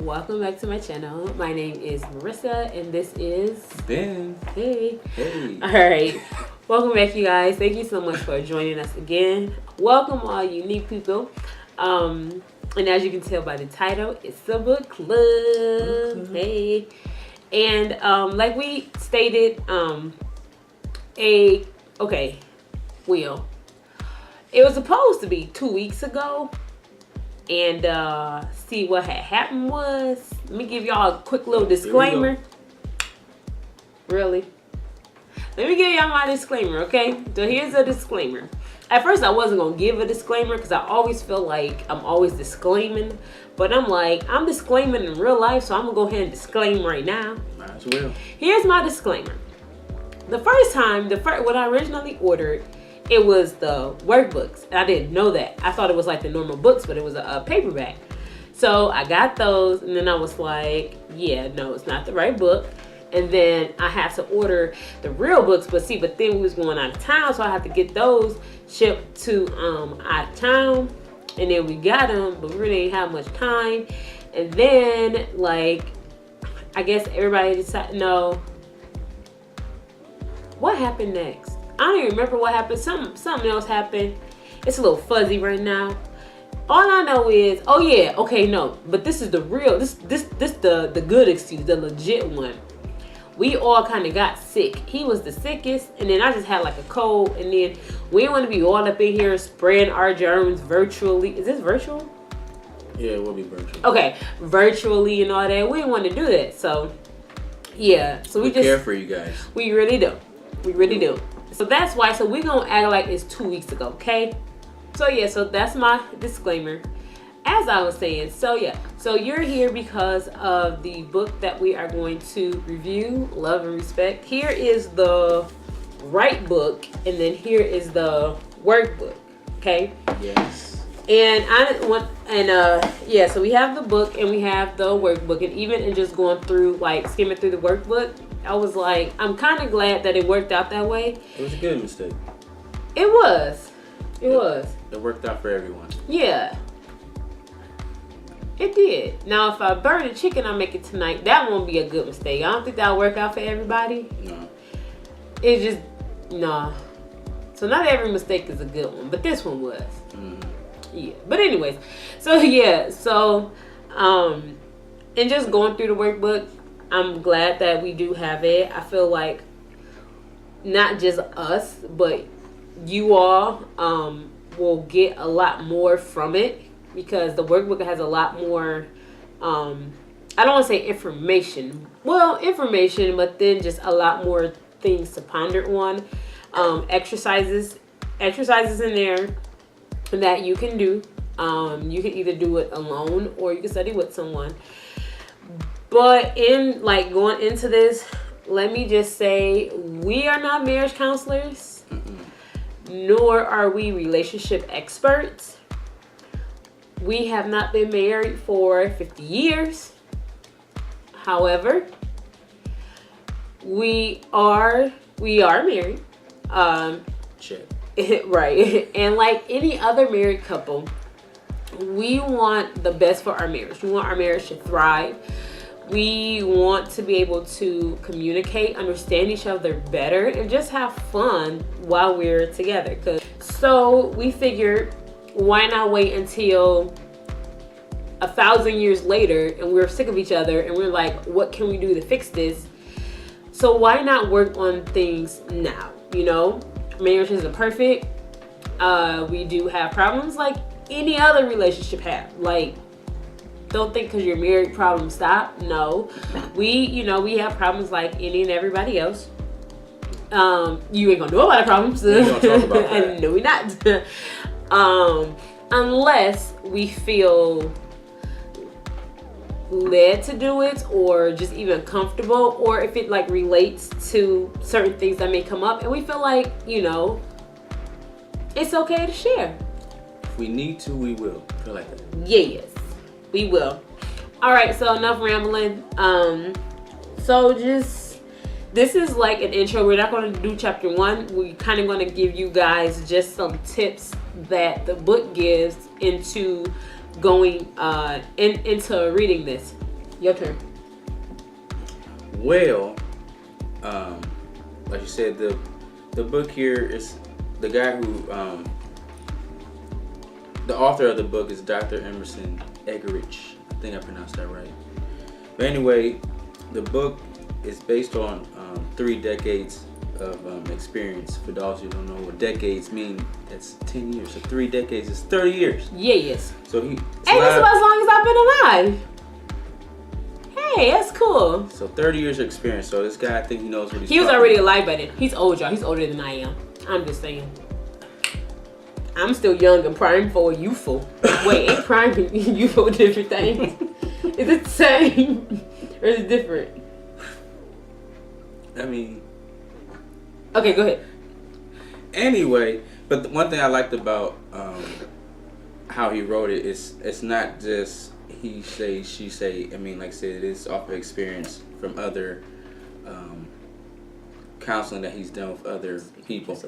Welcome back to my channel. My name is Marissa and this is Ben. Hey. Hey. Alright. Welcome back, you guys. Thank you so much for joining us again. Welcome all unique people. And as you can tell by the title, it's the book club. Hey. And like we stated, it was supposed to be 2 weeks ago. And see what had happened was, let me give y'all a quick little disclaimer. Really? Let me give y'all my disclaimer, okay? So here's a disclaimer. At first I wasn't going to give a disclaimer because I always feel like I'm always disclaiming. But I'm like, I'm disclaiming in real life, so I'm going to go ahead and disclaim right now. Might as well. Here's my disclaimer. The first time, when I originally ordered, it was the workbooks. And I didn't know that. I thought it was like the normal books, but it was a paperback. So I got those, and then I was like, yeah, no, it's not the right book. And then I had to order the real books, but then we was going out of town, so I had to get those shipped to out of town. And then we got them, but we really didn't have much time. And then, like, I guess everybody decided, no. What happened next? I don't even remember what happened. Something else happened. It's a little fuzzy right now. All I know is, oh yeah, okay, no. But this is the real, this the good excuse, the legit one. We all kind of got sick. He was the sickest, and then I just had like a cold, and then we didn't want to be all up in here spreading our germs virtually. Is this virtual? Yeah, it will be virtual. Okay, virtually and all that. We didn't want to do that. So, yeah. So we just care for you guys. We really do. We really do. So that's why. So we're going to act like it's 2 weeks ago, okay? So, yeah. So that's my disclaimer. As I was saying, so yeah. So you're here because of the book that we are going to review, Love and Respect. Here is the right book, and then here is the workbook, okay? Yes. And yeah, so we have the book and we have the workbook. And even in just going through, like, skimming through the workbook, I was like, I'm kind of glad that it worked out that way. It was a good mistake. It was. It was. It worked out for everyone. Yeah. It did. Now, if I burn a chicken, I make it tonight. That won't be a good mistake. I don't think that'll work out for everybody. No. It's just, nah. So not every mistake is a good one, but this one was. Yeah. But anyways, so yeah. So, and just going through the workbook, I'm glad that we do have it. I feel like not just us, but you all will get a lot more from it because the workbook has a lot more, I don't want to say information. Well, information, but then just a lot more things to ponder on. Exercises in there that you can do. You can either do it alone or you can study with someone. But in like going into this, let me just say we are not marriage counselors, nor are we relationship experts. We have not been married for 50 years. However, we are married. Check. Right. And like any other married couple, we want the best for our marriage. We want our marriage to thrive. We want to be able to communicate, understand each other better, and just have fun while we're together. So we figured, why not wait until 1,000 years later and we're sick of each other and we're like, what can we do to fix this? So why not work on things now? You know, marriage isn't perfect. We do have problems like any other relationship have. Like, don't think because you're married problems stop. No, we have problems like any and everybody else. You ain't gonna know about the problems. We ain't gonna talk about that. No, we're not. Unless we feel led to do it or just even comfortable, or if it like relates to certain things that may come up and we feel like, it's okay to share. If we need to, we will. I feel like that. Yes, we will. All right, so enough rambling. So just, this is like an intro. We're not going to do chapter 1. We're kind of going to give you guys just some tips that the book gives into going into reading this. Your turn. Well, like you said, the book here is the guy who the author of the book is Dr. Emerson Eggerichs. I think I pronounced that right. But anyway, the book is based on 3 decades of experience. For those who don't know what decades mean, that's 10 years. So 3 decades is 30 years. Yes. So hey, this is about as long as I've been alive. Hey, that's cool. So 30 years of experience. So this guy, I think he knows what he's He was talking already about. alive by then. He's old, y'all. He's older than I am. I'm just saying. I'm still young and primed for youthful. Wait, ain't prime and youthful different things? Is it the same? Or is it different? I mean... Okay, go ahead. Anyway, but the one thing I liked about how he wrote it is it's not just he say, she say. I mean, like I said, it is off of experience from other counseling that he's done with other people.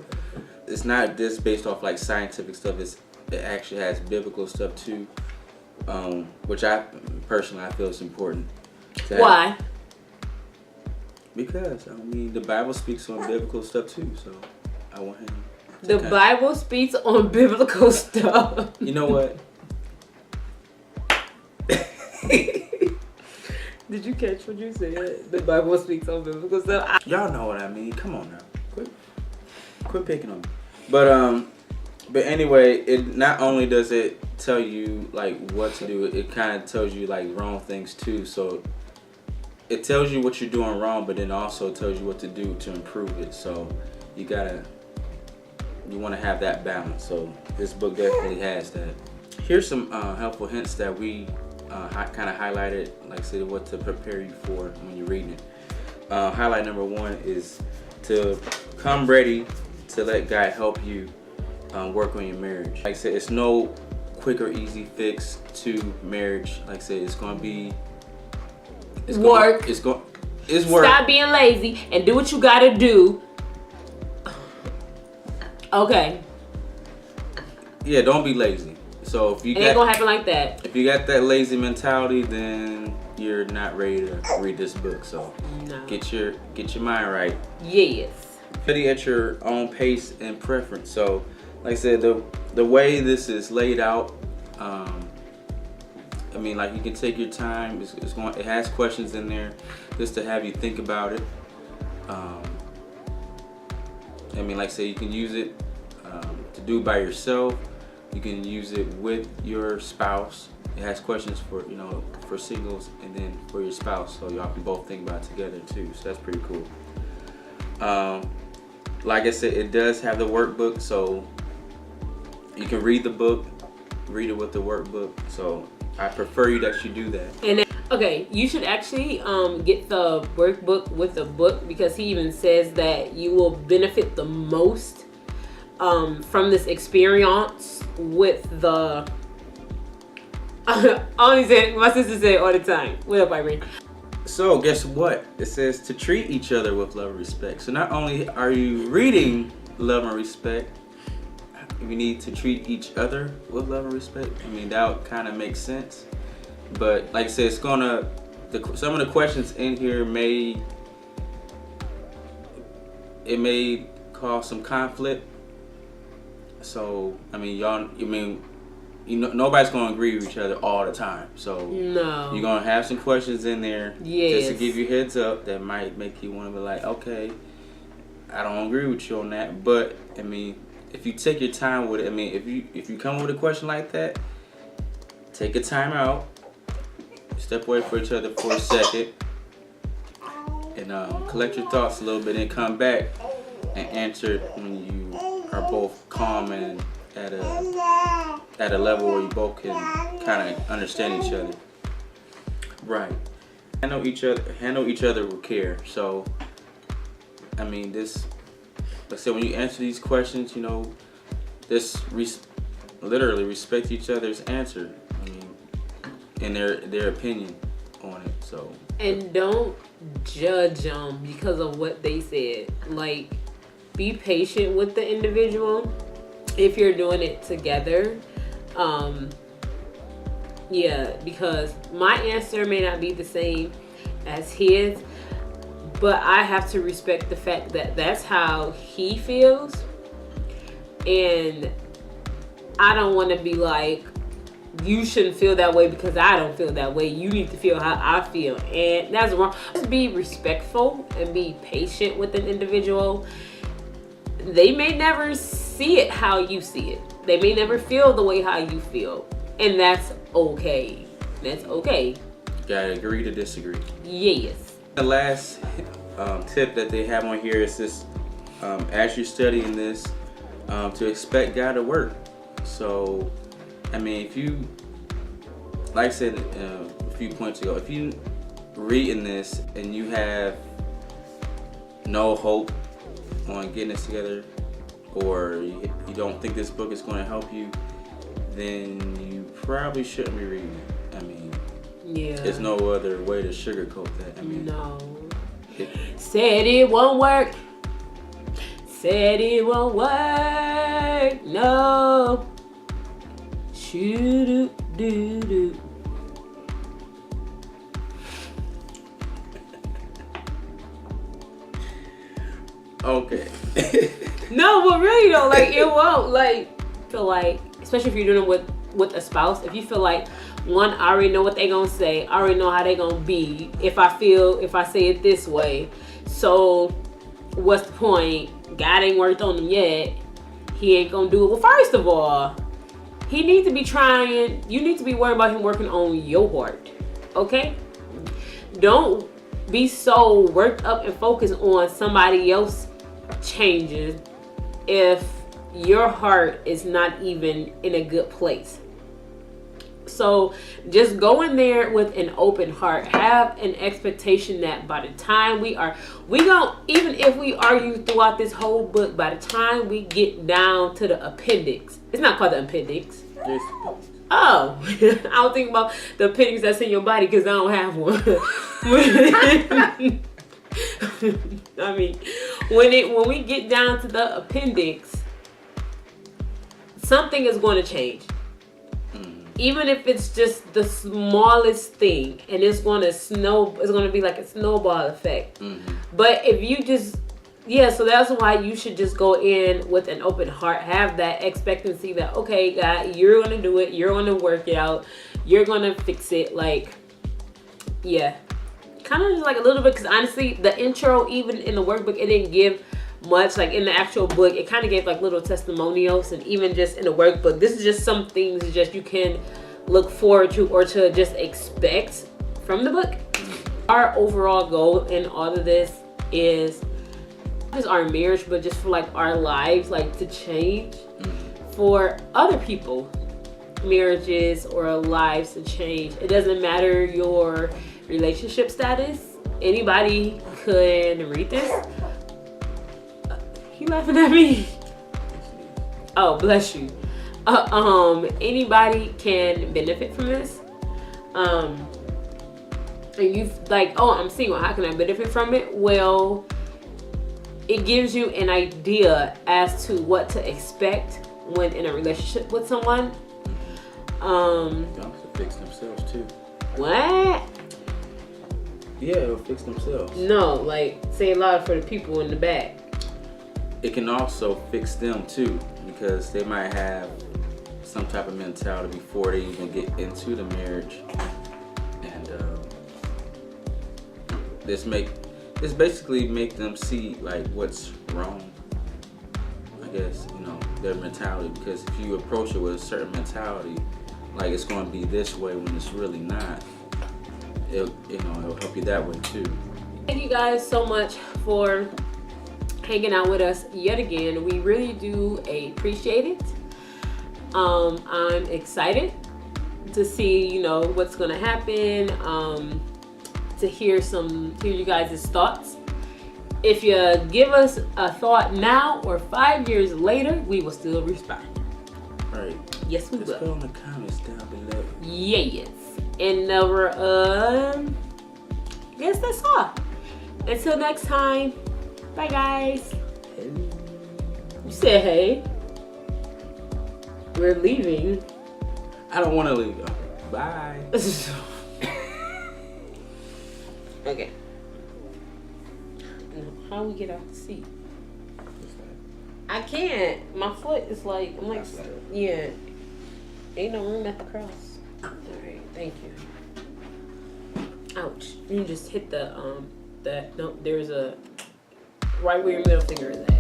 It's not just based off like scientific stuff. It actually has biblical stuff too, which I personally feel is important. Why? Because I mean, the Bible speaks on biblical stuff too, so I want him. The Bible speaks on biblical stuff. You know what? Did you catch what you said? The Bible speaks on biblical stuff. Y'all know what I mean. Come on now, quit picking on me. But anyway, it not only does it tell you like what to do, it kind of tells you like wrong things too. So it tells you what you're doing wrong, but then also tells you what to do to improve it. So you want to have that balance. So this book definitely has that. Here's some helpful hints that we kind of highlighted, like I said, what to prepare you for when you're reading it. Highlight number 1 is to come ready to let God help you work on your marriage. Like I said, it's no quick or easy fix to marriage. Like I said, it's going to be work. It's work. Stop being lazy and do what you gotta do. Okay. Yeah, don't be lazy. So if you it ain't gonna happen like that. If you got that lazy mentality, then you're not ready to read this book. So no. Get your mind right. Yes. Study at your own pace and preference. So, like I said, the way this is laid out, I mean, like you can take your time. It has questions in there just to have you think about it. I mean, like I say, you can use it to do by yourself. You can use it with your spouse. It has questions for singles and then for your spouse, so y'all can both think about it together too. So that's pretty cool. Like I said, it does have the workbook, so you can read the book, read it with the workbook. So I prefer that you do that. And then, okay, you should actually get the workbook with the book, because he even says that you will benefit the most from this experience with the. My sister said all the time. What up, Irene? So guess what? It says to treat each other with love and respect. So not only are you reading love and respect, we need to treat each other with love and respect. I mean, that kind of makes sense. But like I said, it's some of the questions in here may cause some conflict. So I mean, nobody's gonna agree with each other all the time. So no, you're gonna have some questions in there, yes, just to give you heads up that might make you want to be like, okay, I don't agree with you on that. But I mean, if you take your time with it, I mean, if you come with a question like that, take a time out, step away from each other for a second, and collect your thoughts a little bit, and come back and answer it when you are both calm and at a level where you both can kind of understand each other. Right. Handle each other with care. So, I mean, like I said, when you answer these questions, literally respect each other's answer. I mean, and their opinion on it. So. And don't judge them because of what they said. Like, be patient with the individual. If you're doing it together, Yeah, because my answer may not be the same as his, but I have to respect the fact that that's how he feels. And I don't want to be like, you shouldn't feel that way because I don't feel that way. You need to feel how I feel. And that's wrong. Just be respectful and be patient with an individual. They may never see it how you see it. They may never feel the way how you feel. And that's okay. That's okay. Gotta agree to disagree. Yes. The last tip that they have on here is this, as you're studying this, to expect God to work. So, I mean, if you, like I said a few points ago, if you reading this and you have no hope on getting this together, or you don't think this book is going to help you, then you probably shouldn't be reading it. I mean, yeah, there's no other way to sugarcoat that. I mean, no. Said it won't work. Said it won't work. No. Shoo doo doo. Okay. No, but really though, like it won't. Like feel like, especially if you're doing it with a spouse, if you feel like, one, I already know what they gonna say, I already know how they gonna be if I say it this way, so what's the point? God ain't worked on them yet, he ain't gonna do it. Well, first of all, he needs to be trying. You need to be worried about him working on your heart. Okay? Don't be so worked up and focused on somebody else changes if your heart is not even in a good place. So just go in there with an open heart. Have an expectation that by the time we gonna, even if we argue throughout this whole book, by the time we get down to the appendix, it's not called the appendix. Oh, I was thinking about the appendix that's in your body because I don't have one. I mean, when we get down to the appendix, something is going to change. Even if it's just the smallest thing, and it's going to be like a snowball effect. But if you just, so that's why you should just go in with an open heart. Have that expectancy that, okay, God, you're going to do it. You're going to work it out. You're going to fix it. Like, yeah. Kind of just like a little bit, because honestly, the intro, even in the workbook, it didn't give much. Like in the actual book, it kind of gave like little testimonials, and even just in the workbook, this is just some things just you can look forward to or to just expect from the book. Our overall goal in all of this is not just our marriage, but just for like our lives, like to change for other people, marriages or lives to change. It doesn't matter your relationship status. Anybody could read this. You laughing at me? Oh, bless you. Anybody can benefit from this. And you like, oh, I'm single, how can I benefit from it? Well, it gives you an idea as to what to expect when in a relationship with someone. They'll fix themselves too. What? Yeah, it'll fix themselves. No, like, say it loud for the people in the back. It can also fix them too, because they might have some type of mentality before they even get into the marriage, and this basically make them see like what's wrong. I guess, their mentality, because if you approach it with a certain mentality, like it's going to be this way when it's really not, it'll help you that way too. Thank you guys so much for hanging out with us yet again. We really do appreciate it. I'm excited to see, what's gonna happen, to hear you guys' thoughts. If you give us a thought now or 5 years later, we will still respond. Right. Yes, we will. Just put in the comments down below. Yes. And I guess that's all. Until next time. Bye, guys. Hey. You said hey. We're leaving. I don't want to leave. Bye. Okay. How we get off the seat? I can't. My foot is like, I'm like, yeah. Ain't no room at the cross. All right, thank you. Ouch. You just hit the, no, there's a, right where your middle finger is at.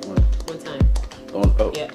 One time. Oh. Yep.